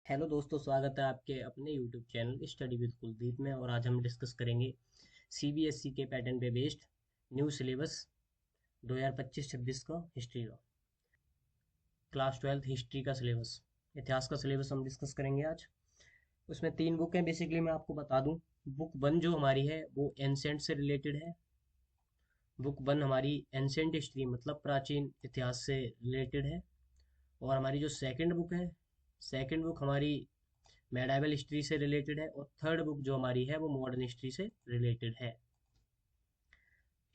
Hello दोस्तों, स्वागत है आपके अपने YouTube channel study with Kuldeep में। और आज हम डिस्कस करेंगे सीबीएसई के पैटर्न पे बेस्ड न्यू सिलेबस 2025-26 का हिस्ट्री का, क्लास 12th हिस्ट्री का सिलेबस, इतिहास का सिलेबस हम डिस्कस करेंगे आज। उसमें 3 बुक हैं बेसिकली, मैं आपको बता दूं। बुक 1 जो हमारी है वो एंसेंट से रिलेटेड है। बुक 1 हमारी एंसेंट हिस्ट्री मतलब प्राचीन इतिहास से रिलेटेड है। और हमारी जो सेकंड बुक है, सेकंड बुक हमारी मेडाइवल हिस्ट्री से रिलेटेड है। और थर्ड बुक जो हमारी है वो मॉडर्न हिस्ट्री से रिलेटेड है।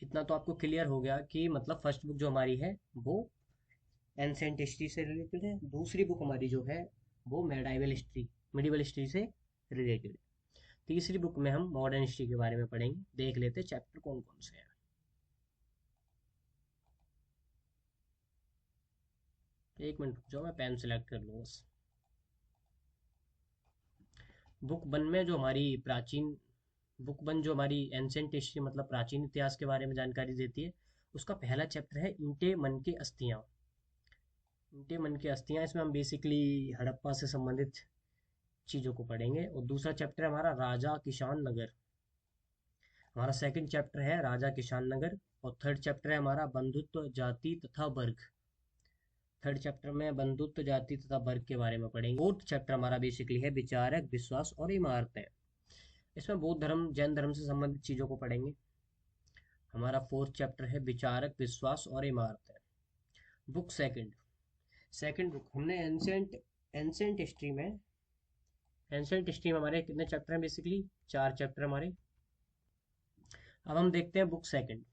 इतना तो आपको क्लियर हो गया कि मतलब फर्स्ट बुक जो हमारी है वो एंसेंट हिस्ट्री से रिलेटेड है, दूसरी बुक हमारी जो है वो मेडाइवल हिस्ट्री मिडिवल हिस्ट्री से रिलेटेड है, तीसरी बुक में हम मॉडर्न हिस्ट्री के बारे में पढ़ेंगे। देख लेते चैप्टर कौन कौन से हैं। एक मिनट रुक जाओ, मैं पेन सेलेक्ट कर लूँ बस। बुक वन में जो हमारी प्राचीन बुक वन जो हमारी एंसेंट हिस्ट्री मतलब प्राचीन इतिहास के बारे में जानकारी देती है, उसका पहला चैप्टर है ईंटे मन के अस्थियां। ईंटे मन के अस्थियां, इसमें हम बेसिकली हड़प्पा से संबंधित चीजों को पढ़ेंगे। और दूसरा चैप्टर है हमारा राजा किसान नगर। हमारा सेकंड चैप्टर है राजा किसान नगर। और थर्ड चैप्टर है हमारा बंधुत्व जाति तथा वर्ग। थर्ड चैप्टर में बंधुत्व जाति तथा वर्ग के बारे में पढ़ेंगे। फोर्थ चैप्टर हमारा बेसिकली है विचारक विश्वास और इमारतें। इसमें बौद्ध धर्म जैन धर्म से संबंधित चीजों को पढ़ेंगे। हमारा फोर्थ चैप्टर है विचारक विश्वास और इमारतें। बुक सेकंड, सेकंड बुक हमने एंसेंट हिस्ट्री में, एंसेंट हिस्ट्री में हमारे कितने चैप्टर हैं बेसिकली? 4 चैप्टर हमारे। अब हम देखते हैं बुक सेकंड,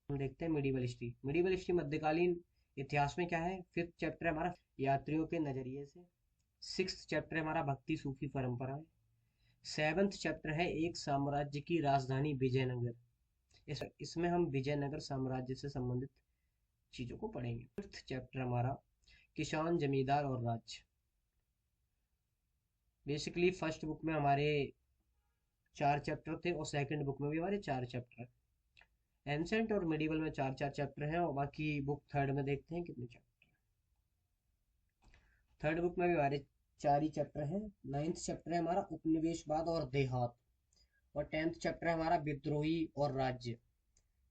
हम देखते हैं मिडिवल हिस्ट्री। मिडिवल हिस्ट्री मध्यकालीन इतिहास में क्या है? फिफ्थ चैप्टर है हमारा यात्रियों के नजरिए से। सिक्स्थ चैप्टर है हमारा भक्ति सूफी परंपरा। सेवंथ चैप्टर है एक साम्राज्य की राजधानी विजयनगर। इसमें हम विजयनगर साम्राज्य से संबंधित चीजों को पढ़ेंगे। फिफ्थ चैप्टर हमारा किसान जमींदार और राज्य। बेसिकली फर्स्ट बुक में हमारे 4 चैप्टर थे और सेकंड बुक में भी हमारे 4 चैप्टर। एंसेंट और मिडिवल में 4 4 चैप्टर हैं और बाकी बुक थर्ड में देखते हैं कितने चैप्टर। थर्ड बुक में भी हमारे 4 ही चैप्टर हैं। नाइन्थ चैप्टर है हमारा उपनिवेशवाद और देहात। और 10th चैप्टर है हमारा विद्रोही और राज्य।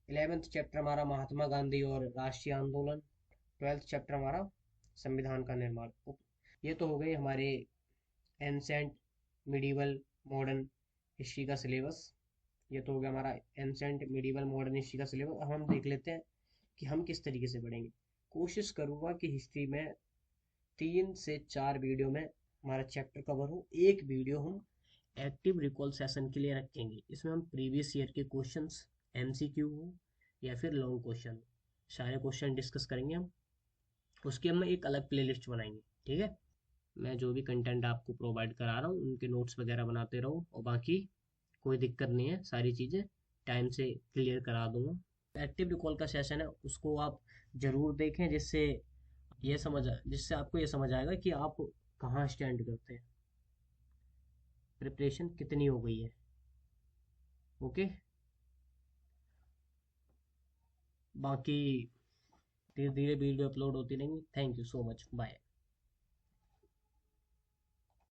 11th चैप्टर हमारा महात्मा गांधी और राष्ट्रीय आंदोलन। 12th चैप्टर हमारा संविधान का निर्माण। ये तो हो गए हमारे एंसेंट मिडिवल मॉडर्न हिस्ट्री का सिलेबस। ये तो हो गया हमारा एंसेंट मिडिवल मॉडर्न हिस्ट्री का सिलेबस। अब हम देख लेते हैं कि हम किस तरीके से पढ़ेंगे। कोशिश करूंगा कि हिस्ट्री में 3 से 4 वीडियो में हमारा चैप्टर कवर हो। एक वीडियो हम एक्टिव रिकॉल सेशन के लिए रखेंगे। इसमें हम प्रीवियस ईयर के क्वेश्चंस, एमसीक्यू हो या फिर लॉन्ग क्वेश्चन, सारे क्वेश्चन डिस्कस करेंगे हम। उसकी हम एक अलग प्लेलिस्ट बनाएंगे, ठीक है। मैं जो भी कंटेंट आपको प्रोवाइड करा रहा हूँ उनके नोट्स वगैरह बनाते रहो और बाकी कोई दिक्कत नहीं है, सारी चीज़ें टाइम से क्लियर करा दूंगा। एक्टिव रिकॉल का सेशन है उसको आप जरूर देखें, जिससे आपको ये समझ आएगा कि आप कहाँ स्टैंड करते हैं, प्रिपरेशन कितनी हो गई है। ओके, बाकी धीरे धीरे वीडियो अपलोड होती रहेंगी। Thank you so much, bye.